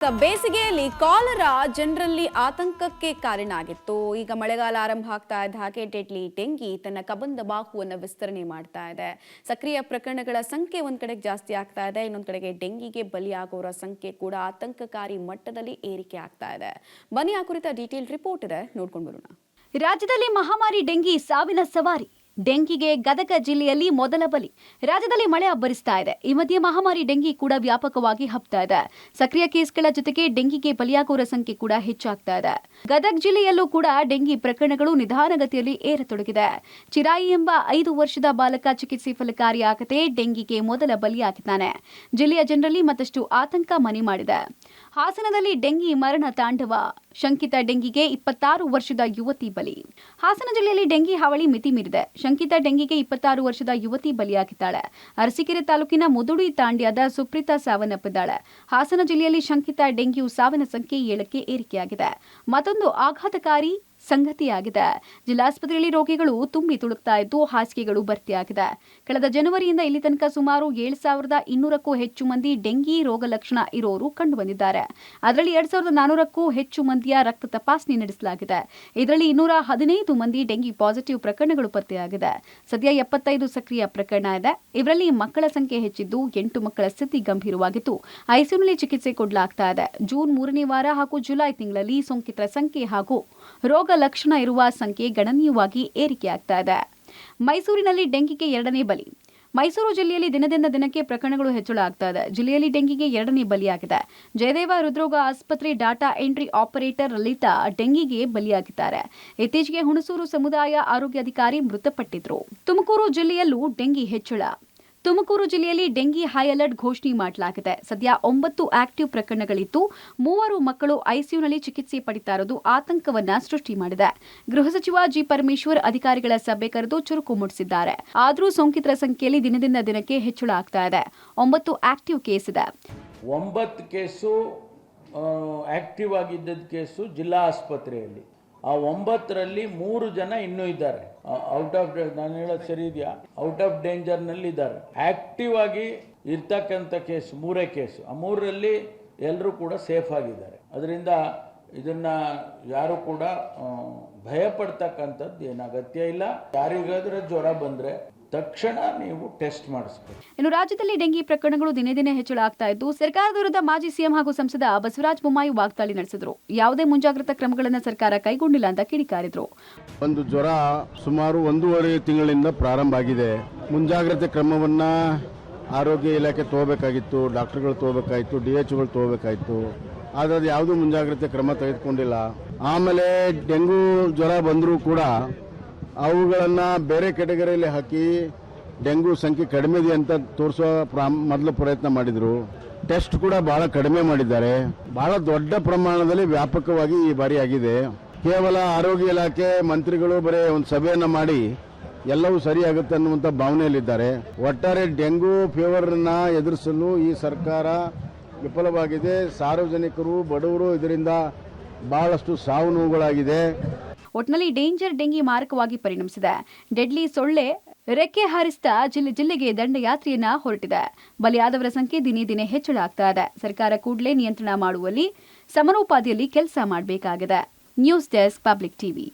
ಬೇಸಿಗೆಯಲ್ಲಿ ಕಾಲರಾ ಜನರಲ್ಲಿ ಆತಂಕಕ್ಕೆ ಕಾರಣ ಆಗಿತ್ತು. ಈಗ ಮಳೆಗಾಲ ಆರಂಭ ಆಗ್ತಾ ಇದ್ದ ಹಾಗೆ ಡೆಡ್ಲಿ ಡೆಂಗಿ ತನ್ನ ಕಬಂದ ಬಾಹುವನ್ನು ವಿಸ್ತರಣೆ ಮಾಡ್ತಾ ಇದೆ. ಸಕ್ರಿಯ ಪ್ರಕರಣಗಳ ಸಂಖ್ಯೆ ಒಂದ್ ಕಡೆಗೆ ಜಾಸ್ತಿ ಆಗ್ತಾ ಇದೆ, ಇನ್ನೊಂದ್ ಕಡೆಗೆ ಡೆಂಗಿಗೆ ಬಲಿಯಾಗೋರ ಸಂಖ್ಯೆ ಕೂಡ ಆತಂಕಕಾರಿ ಮಟ್ಟದಲ್ಲಿ ಏರಿಕೆ ಆಗ್ತಾ ಇದೆ. ಬನ್ನಿ ಆ ಕುರಿತ ಡೀಟೇಲ್ ರಿಪೋರ್ಟ್ ಇದೆ, ನೋಡ್ಕೊಂಡು ಬರೋಣ. ರಾಜ್ಯದಲ್ಲಿ ಮಹಾಮಾರಿ ಡೆಂಗಿ ಸಾವಿನ ಸವಾರಿ. ಡೆಂಗಿಗೆ ಗದಗ ಜಿಲ್ಲೆಯಲ್ಲಿ ಮೊದಲ ಬಲಿ. ರಾಜ್ಯದಲ್ಲಿ ಮಳೆ ಅಬ್ಬರಿಸ್ತಾ ಇದೆ. ಈ ಮಧ್ಯೆ ಮಹಾಮಾರಿ ಡೆಂಗಿ ಕೂಡ ವ್ಯಾಪಕವಾಗಿ ಹಬ್ತಾ ಇದೆ. ಸಕ್ರಿಯ ಕೇಸ್ಗಳ ಜೊತೆಗೆ ಡೆಂಗಿಗೆ ಬಲಿಯಾಗುವವರ ಸಂಖ್ಯೆ ಕೂಡ ಹೆಚ್ಚಾಗ್ತಾ ಇದೆ. ಗದಗ ಜಿಲ್ಲೆಯಲ್ಲೂ ಕೂಡ ಡೆಂಗಿ ಪ್ರಕರಣಗಳು ನಿಧಾನಗತಿಯಲ್ಲಿ ಏರತೊಡಗಿದೆ. ಚಿರಾಯಿ ಎಂಬ 5 ವರ್ಷದ ಬಾಲಕ ಚಿಕಿತ್ಸೆ ಫಲಕಾರಿಯಾಗದೆ ಡೆಂಗಿಗೆ ಮೊದಲ ಬಲಿಯಾಗಿದ್ದಾನೆ. ಜಿಲ್ಲೆಯ ಜನರಲ್ಲಿ ಮತ್ತಷ್ಟು ಆತಂಕ ಮನೆ ಮಾಡಿದೆ. ಹಾಸನದಲ್ಲಿ ಡೆಂಗಿ ಮರಣ ತಾಂಡವ. ಶಂಕಿತ ಡೆಂಗಿಗೆ 26 ವರ್ಷದ ಯುವತಿ ಬಲಿ. ಹಾಸನ ಜಿಲ್ಲೆಯಲ್ಲಿ ಡೆಂಗಿ ಹಾವಳಿ ಮಿತಿ ಮೀರಿದೆ. ಶಂಕಿತ ಡೆಂಗಿಗೆ 26 ವರ್ಷದ ಯುವತಿ ಬಲಿಯಾಗಿದ್ದಾಳೆ. ಅರಸೀಕೆರೆ ತಾಲೂಕಿನ ಮುದುಡಿ ತಾಂಡ್ಯದ ಸುಪ್ರೀತಾ ಸಾವನ್ನಪ್ಪಿದ್ದಾಳೆ. ಹಾಸನ ಜಿಲ್ಲೆಯಲ್ಲಿ ಶಂಕಿತ ಡೆಂಗಿಯು ಸಾವಿನ ಸಂಖ್ಯೆ 7ಕ್ಕೆ ಏರಿಕೆಯಾಗಿದೆ. ಮತ್ತೊಂದು ಆಘಾತಕಾರಿ ಸಂಗತಿಯಾಗಿದೆ. ಜಿಲ್ಲಾಸ್ಪತ್ರೆಯಲ್ಲಿ ರೋಗಿಗಳು ತುಂಬಿ ತುಳುಕ್ತಾ ಇದ್ದು ಹಾಸಿಗೆಗಳು ಭರ್ತಿಯಾಗಿದೆ. ಕಳೆದ ಜನವರಿಯಿಂದ ಇಲ್ಲಿ ತನಕ ಸುಮಾರು 7,200ಕ್ಕೂ ಹೆಚ್ಚು ಮಂದಿ ಡೆಂಗಿ ರೋಗ ಲಕ್ಷಣ ಇರೋರು ಕಂಡುಬಂದಿದ್ದಾರೆ. ಅದರಲ್ಲಿ 2,400ಕ್ಕೂ ಹೆಚ್ಚು ಮಂದಿಯ ರಕ್ತ ತಪಾಸಣೆ ನಡೆಸಲಾಗಿದೆ. ಇದರಲ್ಲಿ 215 ಮಂದಿ ಡೆಂಗಿ ಪಾಸಿಟಿವ್ ಪ್ರಕರಣಗಳು ಪತ್ತೆಯಾಗಿದೆ. ಸದ್ಯ 75 ಸಕ್ರಿಯ ಪ್ರಕರಣ ಇದೆ. ಇವರಲ್ಲಿ ಮಕ್ಕಳ ಸಂಖ್ಯೆ ಹೆಚ್ಚಿದ್ದು 8 ಮಕ್ಕಳ ಸ್ಥಿತಿ ಗಂಭೀರವಾಗಿದ್ದು ಐಸಿಯುನಲ್ಲಿ ಚಿಕಿತ್ಸೆ ಕೊಡಲಾಗ್ತಾ ಇದೆ. ಜೂನ್ 3ನೇ ವಾರ ಹಾಗೂ ಜುಲೈ ತಿಂಗಳಲ್ಲಿ ಸೋಂಕಿತರ ಸಂಖ್ಯೆ ಹಾಗೂ ರೋಗ ಲಕ್ಷಣ ಇರುವ ಸಂಖ್ಯೆ ಗಣನೀಯವಾಗಿ ಏರಿಕೆಯಾಗ್ತಾ ಇದೆ. ಮೈಸೂರಿನಲ್ಲಿ ಡೆಂಗಿಗೆ 2ನೇ ಬಲಿ. ಮೈಸೂರು ಜಿಲ್ಲೆಯಲ್ಲಿ ದಿನದಿಂದ ದಿನಕ್ಕೆ ಪ್ರಕರಣಗಳು ಹೆಚ್ಚಳ ಆಗ್ತಾ ಇದೆ. ಜಿಲ್ಲೆಯಲ್ಲಿ ಡೆಂಗಿಗೆ 2ನೇ ಬಲಿಯಾಗಿದೆ. ಜಯದೇವ ಹೃದ್ರೋಗ ಆಸ್ಪತ್ರೆ ಡಾಟಾ ಎಂಟ್ರಿ ಆಪರೇಟರ್ ಲಲಿತಾ ಡೆಂಗಿಗೆ ಬಲಿಯಾಗಿದ್ದಾರೆ. ಇತ್ತೀಚೆಗೆ ಹುಣಸೂರು ಸಮುದಾಯ ಆರೋಗ್ಯಾಧಿಕಾರಿ ಮೃತಪಟ್ಟಿದ್ರು. ತುಮಕೂರು ಜಿಲ್ಲೆಯಲ್ಲೂ ಡೆಂಗಿ ಹೆಚ್ಚಳ. ತುಮಕೂರು ಜಿಲ್ಲೆಯಲ್ಲಿ ಡೆಂಗಿ ಹೈ ಅಲರ್ಟ್ ಘೋಷಣೆ ಮಾಡಲಾಗಿದೆ. ಸದ್ಯ 9 ಆಕ್ಟಿವ್ ಪ್ರಕರಣಗಳಿದ್ದು 3 ಮಕ್ಕಳು ಐಸಿಯುನಲ್ಲಿ ಚಿಕಿತ್ಸೆ ಪಡಿತಾ ಇರೋದು ಆತಂಕವನ್ನ ಸೃಷ್ಟಿ ಮಾಡಿದೆ. ಗೃಹ ಸಚಿವ ಜಿ ಪರಮೇಶ್ವರ್ ಅಧಿಕಾರಿಗಳ ಸಭೆ ಕರೆದು ಚುರುಕು ಮೂಡಿಸಿದ್ದಾರೆ. ಆದರೂ ಸೋಂಕಿತರ ಸಂಖ್ಯೆಯಲ್ಲಿ ದಿನದಿಂದ ದಿನಕ್ಕೆ ಹೆಚ್ಚಳ ಆಗ್ತಾ ಇದೆ. 9 ಆಕ್ಟಿವ್ ಕೇಸ್ ಇದೆ. 9 ಕೇಸು ಆಕ್ಟಿವ್ ಆಗಿದ್ದ ಕೇಸು ಜಿಲ್ಲಾ ಆಸ್ಪತ್ರೆಯಲ್ಲಿ. ಆ 9ರಲ್ಲಿ 3 ಜನ ಇನ್ನೂ ಇದ್ದಾರೆ. ಔಟ್ ಆಫ್, ನಾನು ಹೇಳೋದು ಸರಿ ಇದೆಯಾ, ಔಟ್ ಆಫ್ ಡೇಂಜರ್ನಲ್ಲಿ ಇದ್ದಾರೆ. ಆಕ್ಟಿವ್ ಆಗಿ ಇರ್ತಕ್ಕಂಥ ಕೇಸು 3 ಕೇಸು. ಆ 3ರಲ್ಲಿ ಎಲ್ಲರೂ ಕೂಡ ಸೇಫ್ ಆಗಿದ್ದಾರೆ. ಅದರಿಂದ ಇದನ್ನ ಯಾರು ಕೂಡ ಭಯ ಪಡ್ತಕ್ಕಂಥದ್ದು ಏನು ಅಗತ್ಯ ಇಲ್ಲ. ಯಾರಿಗಾದ್ರೆ ಜ್ವರ ಬಂದರೆ ತಕ್ಷಣ ನೀವು ಟೆಸ್ಟ್ ಮಾಡಿಸಬೇಕು. ಇನ್ನು ರಾಜ್ಯದಲ್ಲಿ ಡೆಂಗಿ ಪ್ರಕರಣಗಳು ದಿನೇ ದಿನೇ ಹೆಚ್ಚಳ ಆಗ್ತಾ ಇದ್ದು ಸರ್ಕಾರದ ವಿರುದ್ಧ ಮಾಜಿ ಸಿಎಂ ಹಾಗೂ ಸಂಸದ ಬಸವರಾಜ ಬೊಮ್ಮಾಯಿ ವಾಗ್ದಾಳಿ ನಡೆಸಿದ್ರು. ಯಾವುದೇ ಮುಂಜಾಗ್ರತಾ ಕ್ರಮಗಳನ್ನು ಸರ್ಕಾರ ಕೈಗೊಂಡಿಲ್ಲ ಅಂತ ಕಿಡಿಕಾರಿದ್ರು. ಒಂದು ಜ್ವರ ಸುಮಾರು 1.5 ತಿಂಗಳಿಂದ ಪ್ರಾರಂಭ ಆಗಿದೆ. ಮುಂಜಾಗ್ರತೆ ಕ್ರಮವನ್ನ ಆರೋಗ್ಯ ಇಲಾಖೆ ತಗೋಬೇಕಾಗಿತ್ತು, ಡಾಕ್ಟರ್ಗಳು ತಗೋಬೇಕಾಗಿತ್ತು, DHಗಳು ತಗೋಬೇಕಾಗಿತ್ತು. ಆದರೆ ಅದು ಯಾವುದೂ ಮುಂಜಾಗ್ರತೆ ಕ್ರಮ ತೆಗೆದುಕೊಂಡಿಲ್ಲ. ಆಮೇಲೆ ಡೆಂಗು ಜ್ವರ ಬಂದರೂ ಕೂಡ ಅವುಗಳನ್ನು ಬೇರೆ ಕೆಟಗರಿಯಲ್ಲಿ ಹಾಕಿ ಡೆಂಗು ಸಂಖ್ಯೆ ಕಡಿಮೆ ಇದೆ ಅಂತ ತೋರಿಸುವ ಮೊದಲು ಪ್ರಯತ್ನ ಮಾಡಿದರು. ಟೆಸ್ಟ್ ಕೂಡ ಬಹಳ ಕಡಿಮೆ ಮಾಡಿದ್ದಾರೆ. ಬಹಳ ದೊಡ್ಡ ಪ್ರಮಾಣದಲ್ಲಿ ವ್ಯಾಪಕವಾಗಿ ಈ ಬಾರಿ ಆಗಿದೆ. ಕೇವಲ ಆರೋಗ್ಯ ಇಲಾಖೆ ಮಂತ್ರಿಗಳು ಬರೀ ಒಂದು ಸಭೆಯನ್ನು ಮಾಡಿ ಎಲ್ಲವೂ ಸರಿಯಾಗುತ್ತೆ ಅನ್ನುವಂಥ ಭಾವನೆಯಲ್ಲಿದ್ದಾರೆ. ಒಟ್ಟಾರೆ ಡೆಂಗು ಫೀವರ್ನ ಎದುರಿಸಲು ಈ ಸರ್ಕಾರ ವಿಫಲವಾಗಿದೆ. ಸಾರ್ವಜನಿಕರು, ಬಡವರು ಇದರಿಂದ ಬಹಳಷ್ಟು ಸಾವು ನೋವುಗಳಾಗಿದೆ. ಒಟ್ನಲ್ಲಿ ಡೇಂಜರ್ ಡೆಂಗಿ ಮಾರಕವಾಗಿ ಪರಿಣಮಿಸಿದೆ. ಡೆಡ್ಲಿ ಸೊಳ್ಳೆ ರೆಕ್ಕೆ ಹಾರಿಸ್ತಾ ಜಿಲ್ಲೆಗೆ ದಂಡಯಾತ್ರೆಯನ್ನ ಹೊರಟಿದೆ. ಬಲಿಯಾದವರ ಸಂಖ್ಯೆ ದಿನೇ ದಿನೇ ಹೆಚ್ಚಳ ಆಗ್ತಾ ಇದೆ. ಸರ್ಕಾರ ಕೂಡಲೇ ನಿಯಂತ್ರಣ ಮಾಡುವಲ್ಲಿ ಸಮರೋಪಾದಿಯಲ್ಲಿ ಕೆಲಸ ಮಾಡಬೇಕಾಗಿದೆ. News desk, public TV.